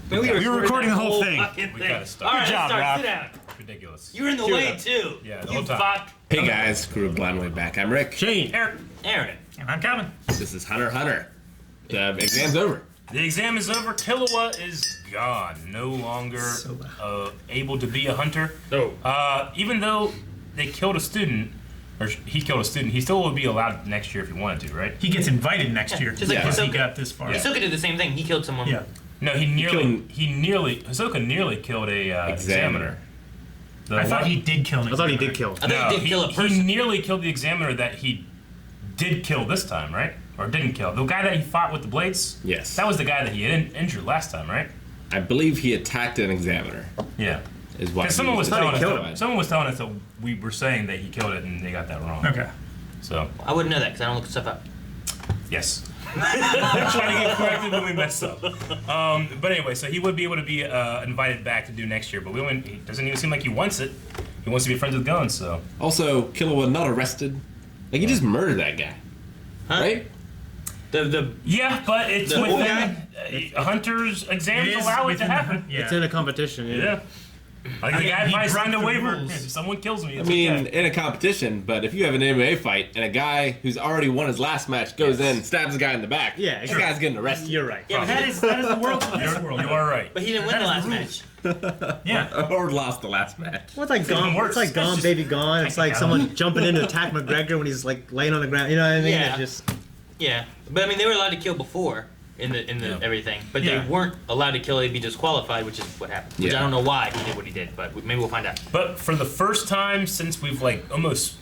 We were recording the whole thing. We gotta stop. Good job, Rob. Sit down. Ridiculous. You were in the way too. Yeah, the you whole time. fuck. Hey guys, Kuro Blindway back. I'm Rick. Shane. Aaron. And I'm Kevin. This is Hunter. The exam's over. The exam is over. Killua is gone. No longer able to be a hunter. No. Even though they killed a student, or he killed a student, he still would be allowed next year if he wanted to, right? He gets invited next year just like because he Hisoka. got this far. Hisoka did the same thing. He killed someone. Yeah. No, Hisoka nearly killed a examiner. I thought he did kill him. I thought he did kill. I thought he did kill a He person. nearly killed the examiner that he did kill this time, right? Or didn't kill. The guy that he fought with the blades? Yes. That was the guy that he had injured last time, right? I believe he attacked an examiner. Yeah. Is why. Because someone was telling us that we were saying that he killed it and they got that wrong. Okay. So, I wouldn't know that because I don't look stuff up. yes. We're trying to get corrected when we mess up. But anyway, so he would be able to be invited back to do next year, but it doesn't even seem like he wants it. He wants to be friends with guns, so. Also, Killua not arrested. Like, he just murdered that guy. Huh? Right? Yeah, but it's The whole within hunters' exams allow it to happen. Yeah. It's in a competition. Yeah. Like the guy he might signed a broke the waiver. rules. If someone kills me, I it's mean, okay. in a competition, but if you have an MMA fight and a guy who's already won his last match goes in, stabs a guy in the back, Yeah, that sure. guy's getting arrested. You're right. Yeah, but That is the world. That's the world. You are right. But he didn't win the last match. Yeah. Or lost the last match. Well, it's like even gone. worse. It's like That's gone, just baby, gone. It's like someone jumping in to attack McGregor when he's like laying on the ground. You know what I mean? Yeah. It just Yeah, but I mean they were allowed to kill before in the Yeah. everything, but Yeah. they weren't allowed to kill. They'd be disqualified, which is what happened. Which Yeah. I don't know why he did what he did, but maybe we'll find out. But for the first time since we've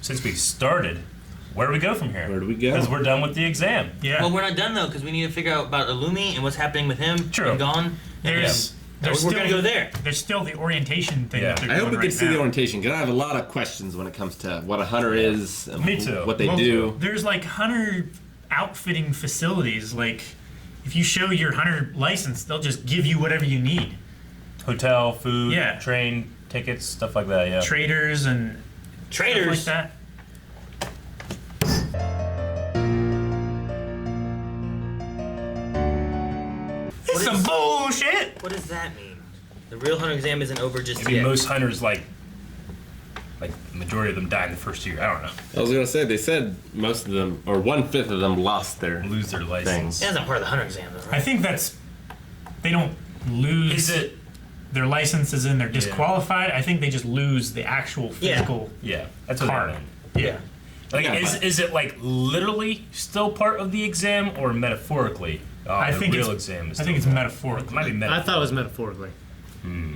since we started, where do we go from here? Where do we go? Because we're done with the exam. Yeah. Well, we're not done though because we need to figure out about Illumi and what's happening with him. True. And Gon. There's We're gonna go there. There's still the orientation thing. Yeah. That they're I hope we doing can right see the now. orientation, because I have a lot of questions when it comes to what a hunter is, and Me too. what they Well, do. There's like hunter outfitting facilities. Like, if you show your hunter license, they'll just give you whatever you need. Hotel, food, Yeah. train, tickets, stuff like that, yeah. Traders and Traders. stuff like that. It's some bullshit. What does that mean? The real hunter exam isn't over just Maybe yet. most hunters, like the majority of them die in the first year. I don't know. I was gonna say, they said most of them, or 1/5 of them, lost their Lose their license. That's not part of the hunter exam, though, I right? think they don't lose Is it? their licenses and they're disqualified. I think they just lose the actual physical Yeah, that's what card. I meant. Yeah. Like, Yeah, is it like literally still part of the exam or metaphorically? I think the real it's- exam is I think it's still metaphorical. It might be I metaphorical. thought it was metaphorically.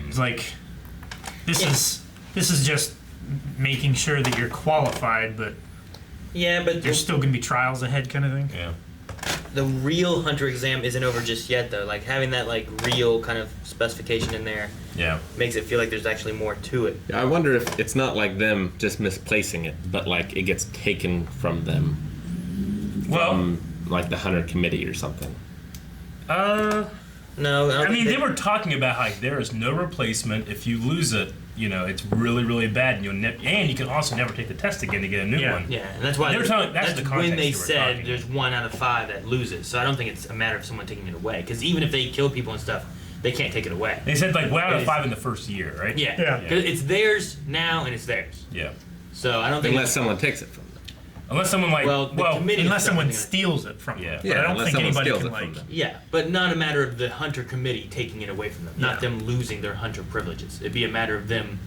It's like this is just making sure that you're qualified, but Yeah, but there's still gonna be trials ahead, kind of thing. Yeah. the real hunter exam isn't over just yet, though. Like having that real kind of specification in there Yeah. makes it feel like there's actually more to it. I wonder if it's not like them just misplacing it, but like it gets taken from them, Well, from like the hunter committee or something. No, I mean, they were talking about how there is no replacement. If you lose it, it's really, really bad, and you can also never take the test again to get a new Yeah. one. Yeah, and that's why They were talking- that's the when context they they were said talking. there's 1 out of 5 that loses. So I don't think it's a matter of someone taking it away. Because even if they kill people and stuff, they can't take it away. They said like 1 out It of is- 5 in the first year, right? Yeah, Yeah. 'Cause it's theirs now and it's theirs. Yeah. So I don't think Unless someone takes it from them. Unless someone well, the committee Unless is someone definitely steals it from Yeah. them. Yeah, But I don't unless think someone anybody steals can it from like. them. yeah, but not a matter of the hunter committee taking it away from them. Not Yeah. them losing their hunter privileges. It'd be a matter of them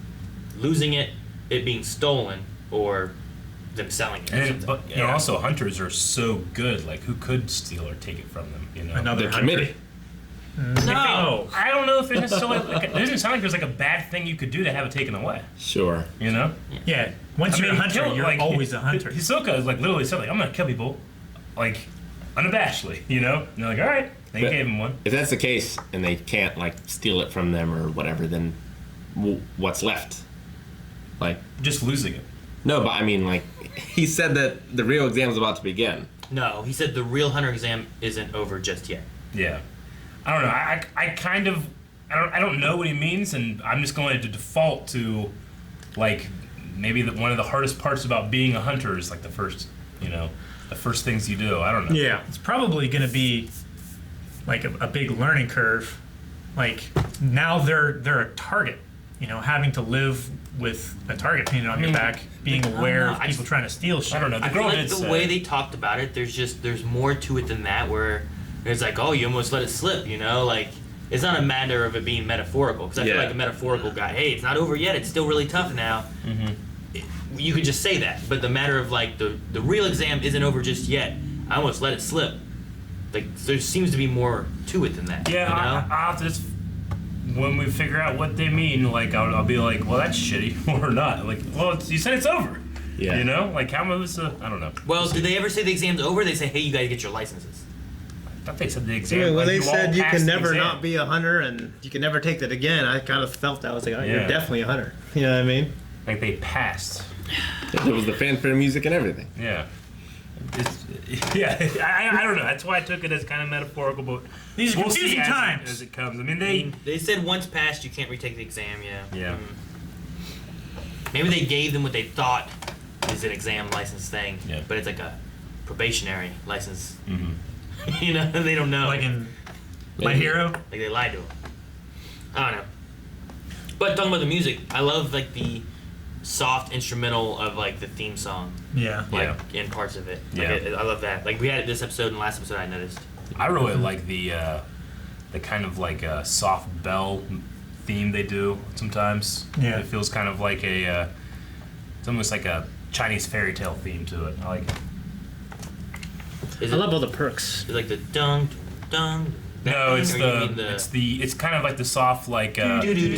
losing it being stolen, or them selling it. Or something. And also hunters are so good. Like, who could steal or take it from them? Another The hunter. committee. no. I don't know if it necessarily. It doesn't sound like there's like a bad thing you could do to have it taken away. Sure. Yeah. Once you're a hunter, kill- you're like, always a hunter. Hisoka is like literally said like, I'm gonna kill people, like unabashedly, And they're like, all right, they But- gave him one. If that's the case, and they can't like steal it from them or whatever, then what's left? Like, Just losing it. no, but I mean, like, he said that the real exam is about to begin. No, he said the real hunter exam isn't over just yet. Yeah. I don't know. I I don't know what he means, and I'm just going to default to, like, maybe one of the hardest parts about being a hunter is like the first things you do. I don't know. Yeah. It's probably going to be like a big learning curve. Like now they're a target. Having to live with a target painted on your back, being aware of people trying to steal shit. I don't know. The I feel girl like did the way they talked about it, there's more to it than that. Where it's like, oh, you almost let it slip. Like it's not a matter of it being metaphorical. Because I feel like a metaphorical guy, hey, it's not over yet. It's still really tough now. You could just say that, but the matter of like the real exam isn't over just yet. I almost let it slip. Like there seems to be more to it than that. Yeah, I'll have to just, when we figure out what they mean, like I'll be like, well, that's shitty, or not. Like, well, you said it's over. Yeah. Like how much? I don't know. Well, did they ever say the exam's over? They say, hey, you gotta get your licenses. I thought they said the exam. Yeah, well, like, they you all said you passed can the never exam. not be a hunter and you can never take that again. I kind of felt that. I was like, oh, Yeah. you're definitely a hunter. You know what I mean? Like they passed. There was the fanfare music and everything. Yeah. I don't know. That's why I took it as kind of metaphorical, but These are we'll see confusing as times. as it comes. I mean, They said once passed, you can't retake the exam. Yeah. Yeah. Maybe they gave them what they thought is an exam license thing, Yeah. but it's like a probationary license. Mhm. They don't know. Like in My Maybe. Hero. Like they lied to him. I don't know. But talking about the music, I love like the soft instrumental of like the theme song, Yeah. like in parts of it. Like, Yeah. I love that. Like we had it this episode and last episode I noticed. I really like the kind of like a soft bell theme they do sometimes. Yeah. It feels kind of like it's almost like a Chinese fairy tale theme to it. I like it. Is I it love all the perks. like the dung dung? No, it's or you mean it's kind of like the soft like yeah. I really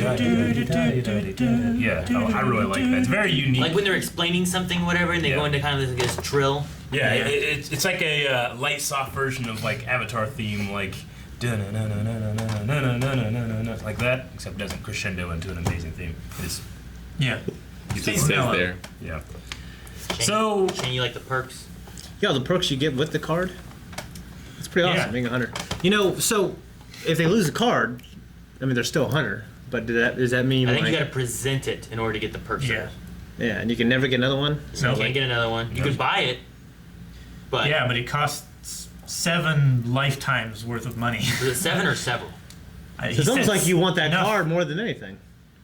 like that. It's very unique. like when they're explaining something, or whatever, and they Yeah. go into kind of this trill. Yeah, it's like a light, soft version of like Avatar theme, like like that, except it doesn't crescendo into an amazing theme. It's Yeah. you It think says mellow. there. yeah. Shane, So- Shane, you like the perks? Yeah, the perks you get with the card. It's pretty awesome Yeah. being a hunter. So if they lose a card, I mean they're still a hunter. But does that mean I think like, you got to present it in order to get the perks. Yeah. yeah, and you can never get another one? So you can't get another one. You could buy it, but Yeah, but it costs 7 lifetimes worth of money. is it 7 or several? It's almost like you want that enough, card more than anything.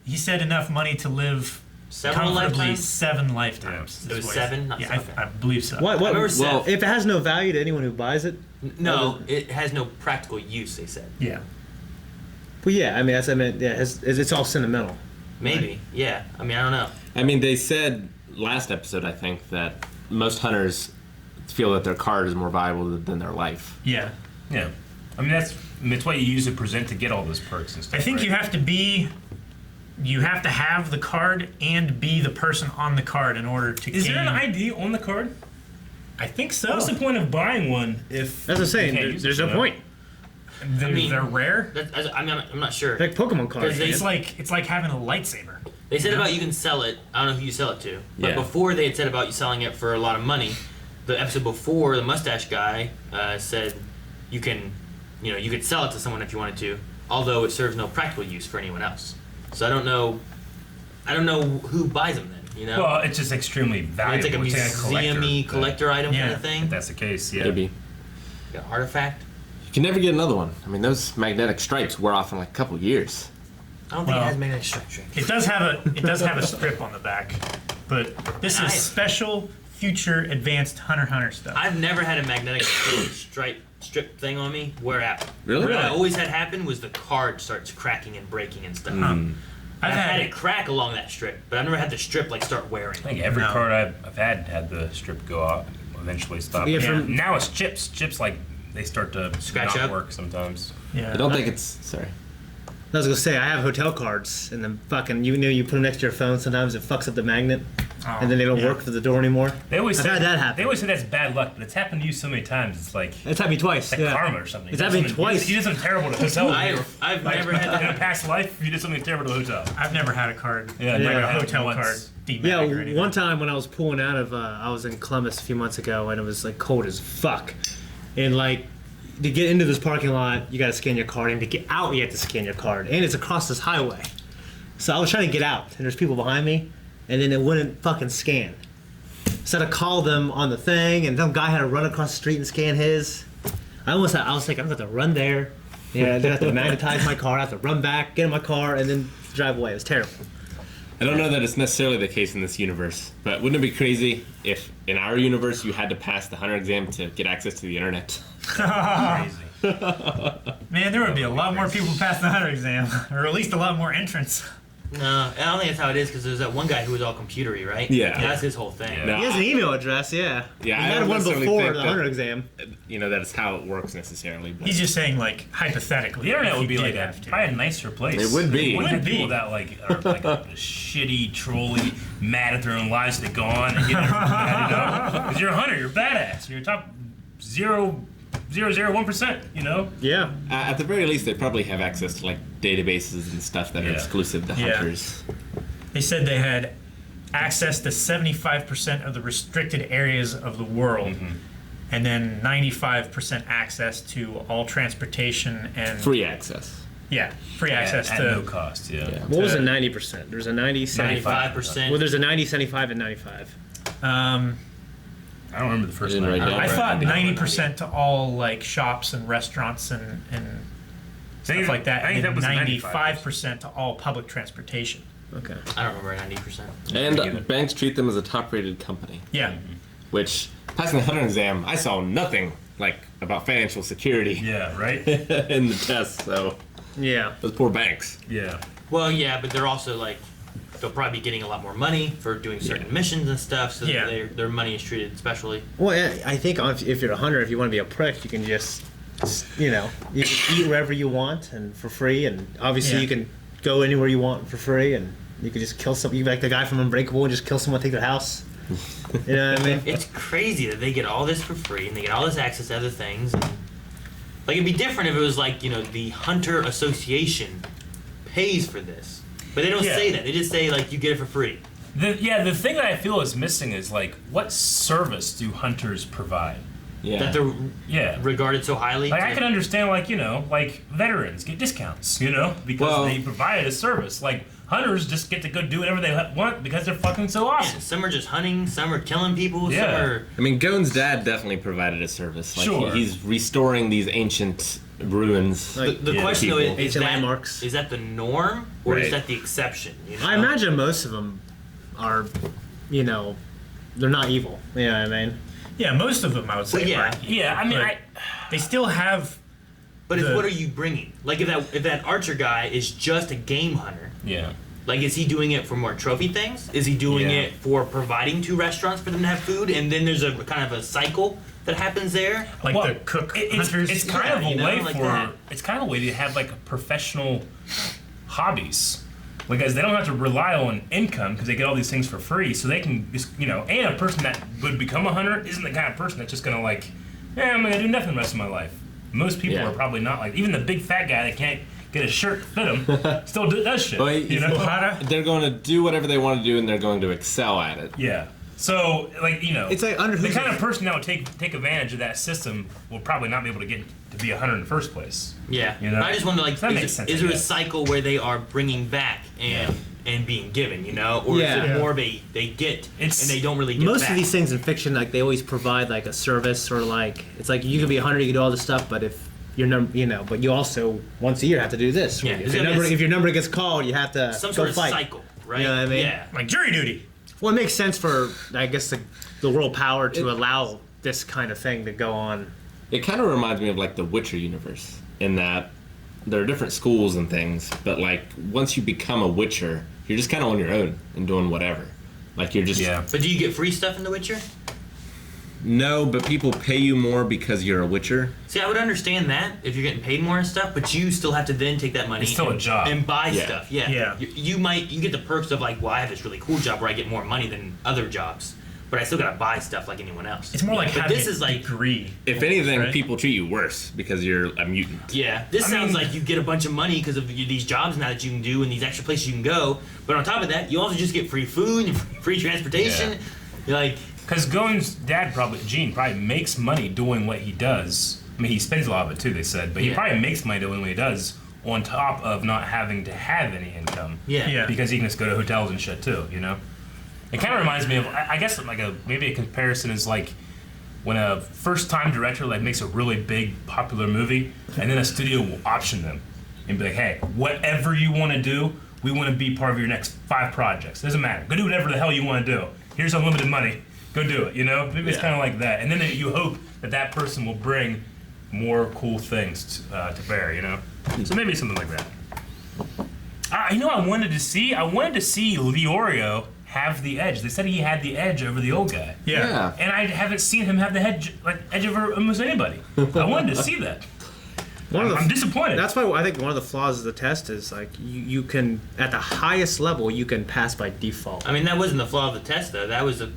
He said enough money to live Several comfortably lifetimes? 7 lifetimes. Yeah. is It was what 7? Not Yeah, seven. I believe so. What? I remember Well, If it has no value to anyone who buys it, No, it has no practical use. They said Yeah. well, yeah. I mean, it's all sentimental. maybe. Yeah. I mean, I don't know. I mean, they said last episode, I think, that most hunters feel that their card is more valuable than their life. Yeah. Yeah. I mean it's what you use to present to get all those perks and stuff. I think right? you have to have the card and be the person on the card in order to Is gain. there an ID on the card? I think so. What's the point of buying one if That's what I'm saying. you can't use There's it, no you know? point. They're rare. I'm not sure. Like Pokemon cards. Because It's like having a lightsaber. They said about you can sell it. I don't know who you sell it to. But Yeah. before they had said about you selling it for a lot of money. The episode before, the mustache guy said you can, you could sell it to someone if you wanted to, although it serves no practical use for anyone else. So I don't know who buys them then. Well, it's just extremely valuable. It's like a museum-y collector item kind Yeah. of thing. If that's the case, yeah. Maybe. Like an artifact. You can never get another one. I mean, those magnetic stripes wear off in like a couple years. I don't think Well, it has magnetic structure. It does have a strip on the back, but this is special future advanced hunter stuff. I've never had a magnetic strip thing on me wear out. Really? What I always had was the card starts cracking and breaking and stuff. I've had it crack along that strip, but I've never had the strip like start wearing. I think every No. card I've had the strip go off, eventually stop. Yeah, Yeah, from- now it's chips. Chips like they start to Scratch not up? work sometimes. Yeah. I don't think it's. Sorry. I was gonna say I have hotel cards, and then fucking you put them next to your phone. Sometimes it fucks up the magnet, and then they don't yeah. work for the door anymore. They always I've say had that happen. They always say that's bad luck, but it's happened to you so many times. It's like It's happened to me twice. like Yeah. karma or something. It's You did happened something- twice. You did something terrible to the hotel. I've Like, never had in a that. past life. You did something terrible to the hotel. I've never had a card. Yeah, like never a had it hotel once. card. Yeah, or anything. one time when I was pulling out of, I was in Columbus a few months ago, and it was like cold as fuck, and like to get into this parking lot, you gotta scan your card, and to get out, you have to scan your card, and it's across this highway. So I was trying to get out, and there's people behind me, and then it wouldn't fucking scan. So I had to call them on the thing, and some guy had to run across the street and scan his. I was like, I'm gonna have to run there. Yeah, then I have to magnetize my car, I have to run back, get in my car, and then drive away. It was terrible. I don't know that it's necessarily the case in this universe, but wouldn't it be crazy if in our universe you had to pass the hunter exam to get access to the internet? Crazy. Man, there would be a lot more people passing the hunter exam, or at least a lot more entrants. No, I don't think that's how it is because there's that one guy who was all computery, right? Yeah. That's his whole thing. Yeah. No, He has an email address, yeah. Yeah, He I had don't one necessarily before think the that- hunter exam. you know, that is how it works necessarily. But He's just saying, like, hypothetically. The internet if would be you like did a, have to. probably a nicer place. It would be. It wouldn't Would be people be. that like are like shitty, trolly, mad at their own lives. They go on and get everything because you're a hunter. You're badass. You're top 0.001%. You know. Yeah. at the very least, they probably have access to like databases and stuff that are Yeah. exclusive to Yeah. hunters. They said they had access to 75% of the restricted areas of the world, and then 95% access to all transportation and Free access. free access at to. no cost. Yeah. What was it, 90%? There's a 90, 75. 95%. Well, there's a 90, 75, and 95. I don't remember the first I didn't one. write down. I thought Yeah. 90% to all like shops and restaurants and stuff like that, I think and that was 95% to all public transportation. Okay. I don't remember 90%. And banks treat them as a top-rated company. Yeah, Which, passing the hunter exam, I saw nothing like about financial security Yeah. Right. in the test. So Yeah. those poor banks. Yeah. Well, yeah, but they're also like, they'll probably be getting a lot more money for doing certain missions and stuff, so Yeah. that their money is treated specially. Well, yeah, I think if you're a hunter, if you want to be a prick, you can just, you can eat wherever you want and for free, and obviously Yeah. you can go anywhere you want for free, and you can just kill some. You can be like the guy from Unbreakable and just kill someone, take their house. You know what I mean? It's crazy that they get all this for free and they get all this access to other things. And, like, it'd be different if it was like, the Hunter Association pays for this. But they don't Yeah. say that. They just say, like, you get it for free. The thing that I feel is missing is like, what service do hunters provide? Yeah. That they're Yeah. regarded so highly. Like I can understand, like like veterans get discounts, because Well- they provided a service. Like hunters just get to go do whatever they want because they're fucking so awesome. Some are just hunting, some are killing people, Yeah. some are... I mean, Gone's dad definitely provided a service. Like Sure. he's restoring these ancient ruins. Like, The Yeah, question, though, people. is Ancient that, landmarks. is that the norm, or Right. is that the exception? I imagine most of them are, they're not evil. You know what I mean? yeah, most of them I would say. Well, yeah. aren't evil, Yeah, I mean, but they still have. But it's the- what are you bringing? Like, if that archer guy is just a game hunter, yeah. like, is he doing it for more trophy things? Is he doing Yeah. it for providing to restaurants for them to have food? And then there's a kind of a cycle that happens there. Like Well, the cook it's hunters. kind Yeah, of a you know, way like for that. it's kind of a way to have like professional hobbies, because they don't have to rely on income because they get all these things for free, so they can just and a person that would become a hunter isn't the kind of person that's just gonna like, I'm gonna do nothing the rest of my life. Most people Yeah. are probably not like, even the big fat guy that can't get a shirt to fit him still does shit. But They're they're going to do whatever they want to do, and they're going to excel at it. yeah. So like It's like under the who's kind of person that would take advantage of that system will probably not be able to get to be a hunter in the first place. Yeah. You know? I just wonder, like, That makes is sense, there I a guess. cycle where they are bringing back and being given, or Yeah. is it Yeah. more of a they get It's- and they don't really get Most back? of these things in fiction, like they always provide like a service, or like it's like you can be a hunter, you can do all this stuff, but if your number, but you also once a year have to do this. Yeah, If it's your, gonna number, be if your number gets called, you have to some go sort of fight. cycle, right? You know what I mean? Yeah. like jury duty. Well, it makes sense for I guess the world power to allow this kind of thing to go on. It kind of reminds me of like the Witcher universe in that there are different schools and things, but like once you become a Witcher, you're just kind of on your own and doing whatever. Like you're just But do you get free stuff in The Witcher? no, but people pay you more because you're a Witcher. See, I would understand that if you're getting paid more and stuff, but you still have to then take that money It's still a job. and buy Yeah. stuff. Yeah. Yeah. You get the perks of like, well, I have this really cool job where I get more money than other jobs, but I still gotta buy stuff like anyone else. It's more like but having this is a like, degree. If anything, Right. people treat you worse because you're a mutant. yeah, this I sounds mean- like you get a bunch of money because of these jobs now that you can do and these extra places you can go. But on top of that, you also just get free food and free transportation. Yeah. You're like, Because Gone's dad Gene probably makes money doing what he does. I mean, he spends a lot of it too. They said, but he Yeah. probably makes money doing what he does on top of not having to have any income. Yeah. Yeah. Because he can just go to hotels and shit too. You know. It kind of reminds me of, I guess, like maybe a comparison is like when a first-time director like makes a really big, popular movie, and then a studio will option them and be like, "Hey, whatever you want to do, we want to be part of your next 5 projects. Doesn't matter. Go do whatever the hell you want to do. Here's unlimited money. Go do it." You know, maybe it's kind of like that. And then you hope that that person will bring more cool things to bear. You know, so maybe something like that. You know, I wanted to see Leorio have the edge. They said he had the edge over the old guy. Yeah. And I haven't seen him have the edge over almost anybody. I wanted to see that. I'm disappointed. That's why I think one of the flaws of the test is like you can at the highest level you can pass by default. I mean, that wasn't the flaw of the test, though. That was the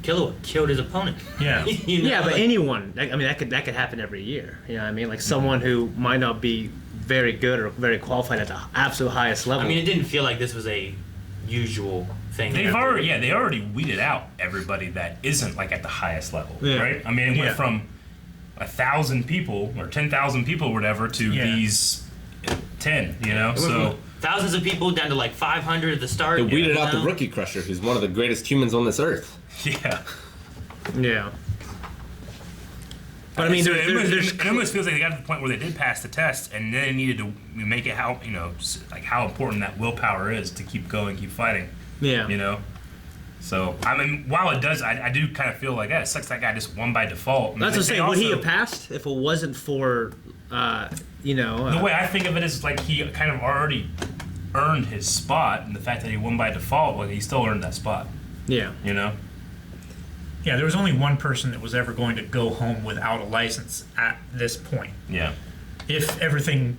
Killua killed his opponent. Yeah. You know, Yeah, but like- anyone. I mean, that could happen every year. You know what I mean? Like someone who might not be very good or very qualified at the absolute highest level. I mean, it didn't feel like this was a usual thing. they already weeded out everybody that isn't like at the highest level, Yeah. right? I mean, it went Yeah. from 1,000 people or 10,000 people, or whatever, to Yeah. these 10. You know, It went so from thousands of people down to like 500 at the start. It weeded you out the know? rookie crusher, who's one of the greatest humans on this earth. yeah. yeah. But I mean, So there's it almost feels like they got to the point where they did pass the test, and then they needed to make it how like how important that willpower is to keep going, keep fighting. yeah. You know. So I mean, while it does, I do kind of feel like it sucks that guy just won by default. I mean, That's what I'm they saying. Would he also- have passed if it wasn't for, The way I think of it is like he kind of already earned his spot, and the fact that he won by default, well, he still earned that spot. yeah. You know. Yeah, there was only one person that was ever going to go home without a license at this point. Yeah. If everything,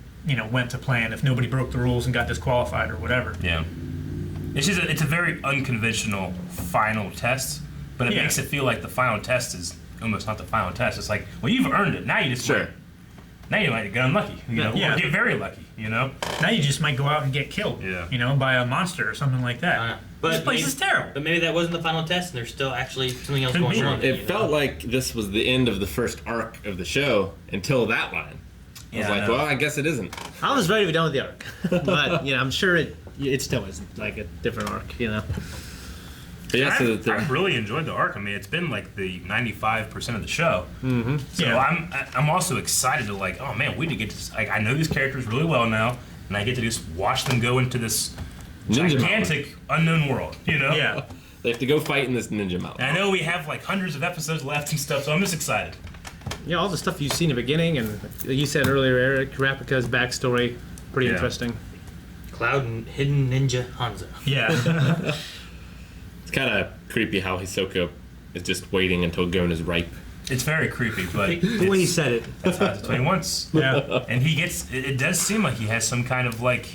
went to plan, if nobody broke the rules and got disqualified or whatever. Yeah. It's a very unconventional final test, but it Yeah. makes it feel like the final test is almost not the final test. It's like, well, you've earned it. Now you just Sure. win. Now you might get unlucky, Yeah. or get very lucky, Now you just might go out and get killed, Yeah. By a monster or something like that. But This place maybe- is terrible. But maybe that wasn't the final test, and there's still actually something else Could going be. on. It felt like this was the end of the first arc of the show until that line. I was Yeah, I like, know. well, I guess it isn't. I was ready to be done with the arc, but I'm sure it still isn't like a different arc. But yeah, so the, I've really enjoyed the arc. I mean, it's been like the 95% of the show. Mm-hmm. So Yeah. I'm also excited to like, oh man, we did get to like I know these characters really well now, and I get to just watch them go into this Ninja gigantic unknown world. Yeah. they have to go fight in this ninja mountain. And I know we have like hundreds of episodes left and stuff, so I'm just excited. Yeah, all the stuff you see in the beginning, and like you said earlier, Eric, Rapika's backstory, pretty Yeah. interesting. Cloud and Hidden Ninja Hanzo. Yeah. It's kind of creepy how Hisoka is just waiting until Gon is ripe. It's very creepy, but The way he said it. that's what he wants. Yeah. And he gets. It does seem like he has some kind of like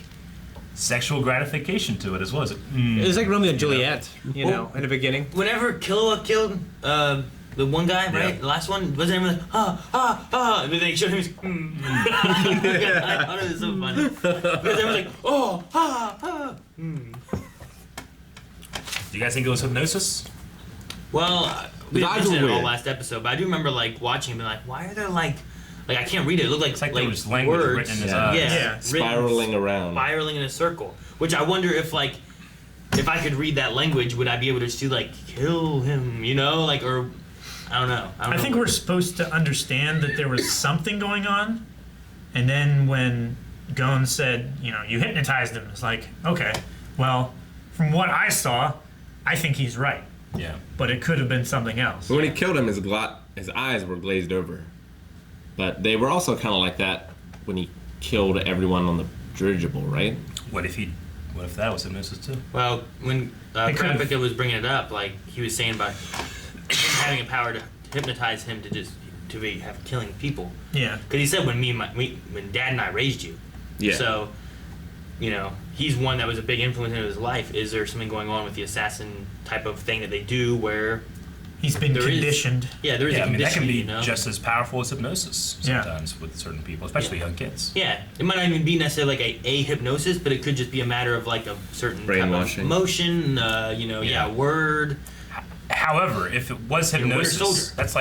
sexual gratification to it as well. It's like, It was like Romeo and Juliet, in the beginning. Whenever Killua killed the one guy, right? Yeah. The last one, wasn't everyone like, and then they showed him his, I thought it was so funny. Because everyone's like, do you guys think it was hypnosis? Well, we His eyes mentioned were it all weird. last episode, but I do remember like watching and being like, why are there like I can't read it. It looked like It's like there was language words. written in his Yeah. eyes. Yeah, Yeah. written Spiraling around. spiraling in a circle. Which I wonder if if I could read that language, would I be able to just kill him? Or I don't know. I think we're supposed to understand that there was something going on, and then when Gon said, you hypnotized him, it's like, okay, well, from what I saw, I think he's right, Yeah. but it could have been something else. When he killed him, his eyes were glazed over. But they were also kind of like that when he killed everyone on the dirigible, right? What if that was hypnosis too? Well, when It could've- Kurapika was bringing it up, he was saying about him having a power to hypnotize him to have killing people. Yeah. Because he said when Dad and I raised you. Yeah. So, he's one that was a big influence in his life. Is there something going on with the assassin type of thing that they do where? He's been There is- conditioned. Yeah, there is Yeah, a I mean that can conditioning, be just as powerful as hypnosis Yeah. sometimes with certain people, especially young kids. Yeah, it might not even be necessarily like a hypnosis, but it could just be a matter of a certain type of Brainwashing. motion, word. However, if it was You're a Winter hypnosis, Soldier. that's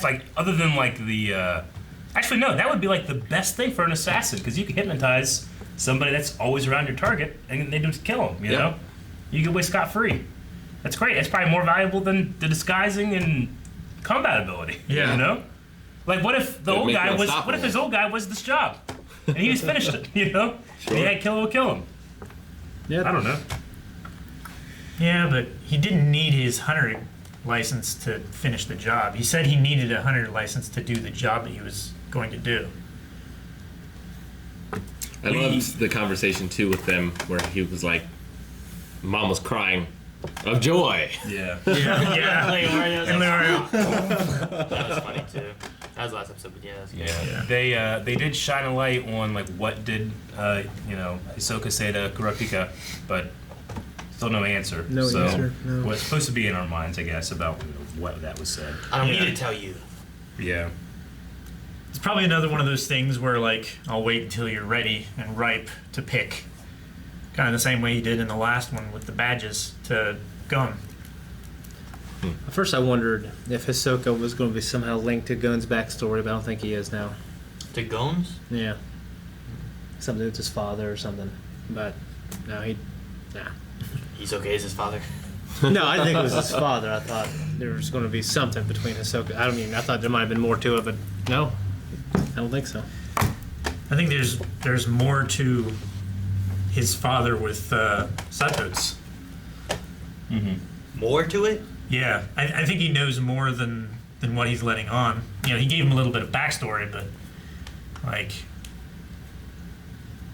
like other than the Actually, no, that would be like the best thing for an assassin because you can hypnotize somebody that's always around your target and they just kill them, you know? You get away scot-free. That's great. That's probably more valuable than the disguising and combat ability, you know? Like, what if the old guy was, what if his old guy was this job? And he just finished it, you know? Sure. And he had Kuro kill him. Yeah. I don't know. Yeah, but he didn't need his hunter license to finish the job. He said he needed a hunter license to do the job that he was going to do. I loved the conversation too with them where he was like, Mom was crying of joy. Yeah. Yeah. Mario. That was funny too. That was the last episode, but yeah. That was good. Yeah. They did shine a light on like what did Hisoka say to Kurapika, but still no answer. No answer. No. What's supposed to be in our minds, I guess, about what that was said. I don't need to tell you. Yeah. It's probably another one of those things where, like, I'll wait until you're ready and ripe to pick. Kind of the same way he did in the last one with the badges to Gon. At first I wondered if Hisoka was going to be somehow linked to Gon's backstory, but I don't think he is now. To Gon's? Yeah. Something with his father or something. But, no, nah. He's okay as his father. No, I think it was his father. I thought there was going to be something between Hisoka. I thought there might have been more to it, but no. I don't think so. I think there's more to his father with Sato's. Mm-hmm. More to it? Yeah, I think he knows more than what he's letting on. You know, he gave him a little bit of backstory, but like,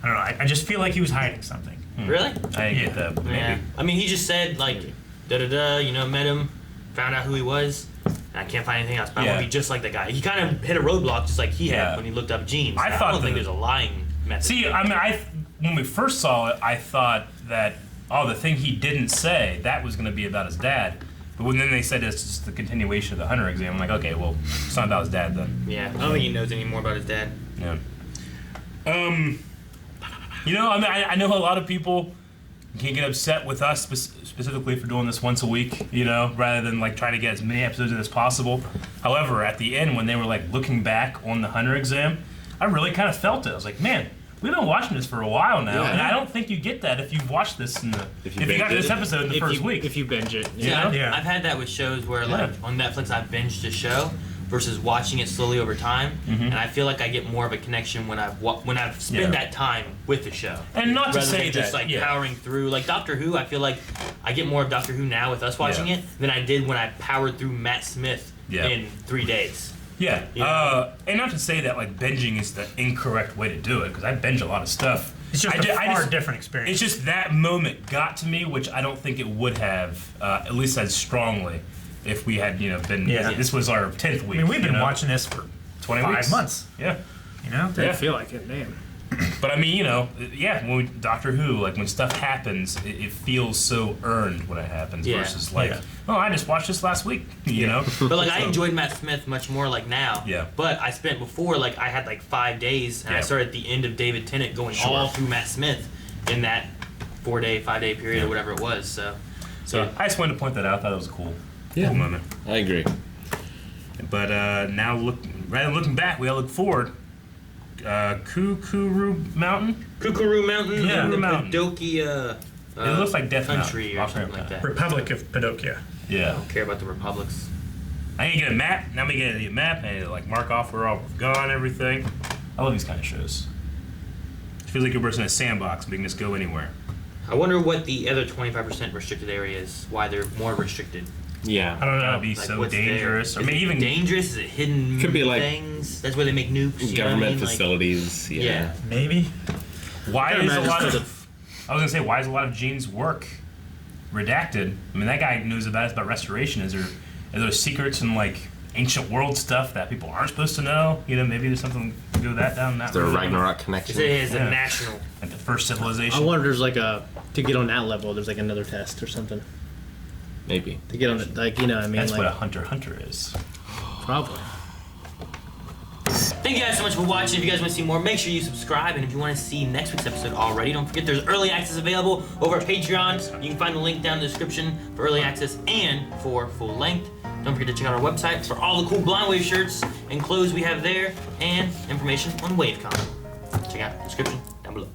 I don't know. I just feel like he was hiding something. Really? I get that. Maybe. Yeah. I mean, he just said like, met him, found out who he was. I can't find anything else. But I want to be just like the guy. He kind of hit a roadblock just like he had when he looked up genes. I don't think there's a lying method. See, I mean, when we first saw it, I thought that the thing he didn't say that was going to be about his dad. But then they said it's just the continuation of the hunter exam, I'm like, okay, well, it's not about his dad then. Yeah, I don't think he knows any more about his dad. Yeah. You know, I mean, I know a lot of people can get upset with us specifically for doing this once a week, you know, rather than like trying to get as many episodes in as possible. However, at the end, when they were like looking back on the hunter exam, I really kind of felt it. I was like, man, we've been watching this for a while now, and I don't think you get that if you've watched this if you got this episode in the first week. If you binge it. Yeah, I've had that with shows where like on Netflix I binged a show versus watching it slowly over time, and I feel like I get more of a connection when I've spent that time with the show. And not to say just like powering through, like Doctor Who, I feel like I get more of Doctor Who now with us watching it than I did when I powered through Matt Smith in 3 days. Yeah, and not to say that like binging is the incorrect way to do it, because I binge a lot of stuff. It's just a far different experience. It's just that moment got to me, which I don't think it would have, at least as strongly, if we had been. Yeah. This was our 10th week. I mean, we've been watching this for 20 5 months. Yeah. You know, I feel like it, damn. But I mean, when Doctor Who, like when stuff happens, it feels so earned when it happens versus like, oh, I just watched this last week, you know? But like, I enjoyed Matt Smith much more like now. Yeah. But I spent before, like, I had like 5 days, and I started at the end of David Tennant going all through Matt Smith in that 5 day period or whatever it was. So I just wanted to point that out. I thought it was a cool moment. I agree. But now rather than looking back, we all look forward. Kukuru Mountain? Kukuru Mountain? Yeah, the Mountain. Padokia it looks like Death Country Mountain. or something like that. Republic of Padokia. Yeah. I don't care about the republics. I need to get a map. Now we get a map and I need to like mark off where all we've gone, everything. I love these kind of shows. It feels like you're in a sandbox, we can just go anywhere. I wonder what the other 25% restricted area is, why they're more restricted. Yeah. I don't know. It'd be like, so dangerous. Or maybe even dangerous? Is it hidden could be like things? That's where they make nukes. Government facilities. Like, yeah. Maybe. Why is a lot of Gene's work redacted? I mean, that guy knows about restoration. Are there secrets and like ancient world stuff that people aren't supposed to know? Maybe there's something to do with that down that. Is there a Ragnarok connection? It is a national. Like the first civilization. I wonder if there's to get on that level, there's like another test or something. Maybe. To get on it, what I mean. That's like, what a hunter is. Probably. Thank you guys so much for watching. If you guys want to see more, make sure you subscribe. And if you want to see next week's episode already, don't forget there's early access available over at Patreon. You can find the link down in the description for early access and for full length. Don't forget to check out our website for all the cool Blind Wave shirts and clothes we have there, and information on WaveCon. Check out the description down below.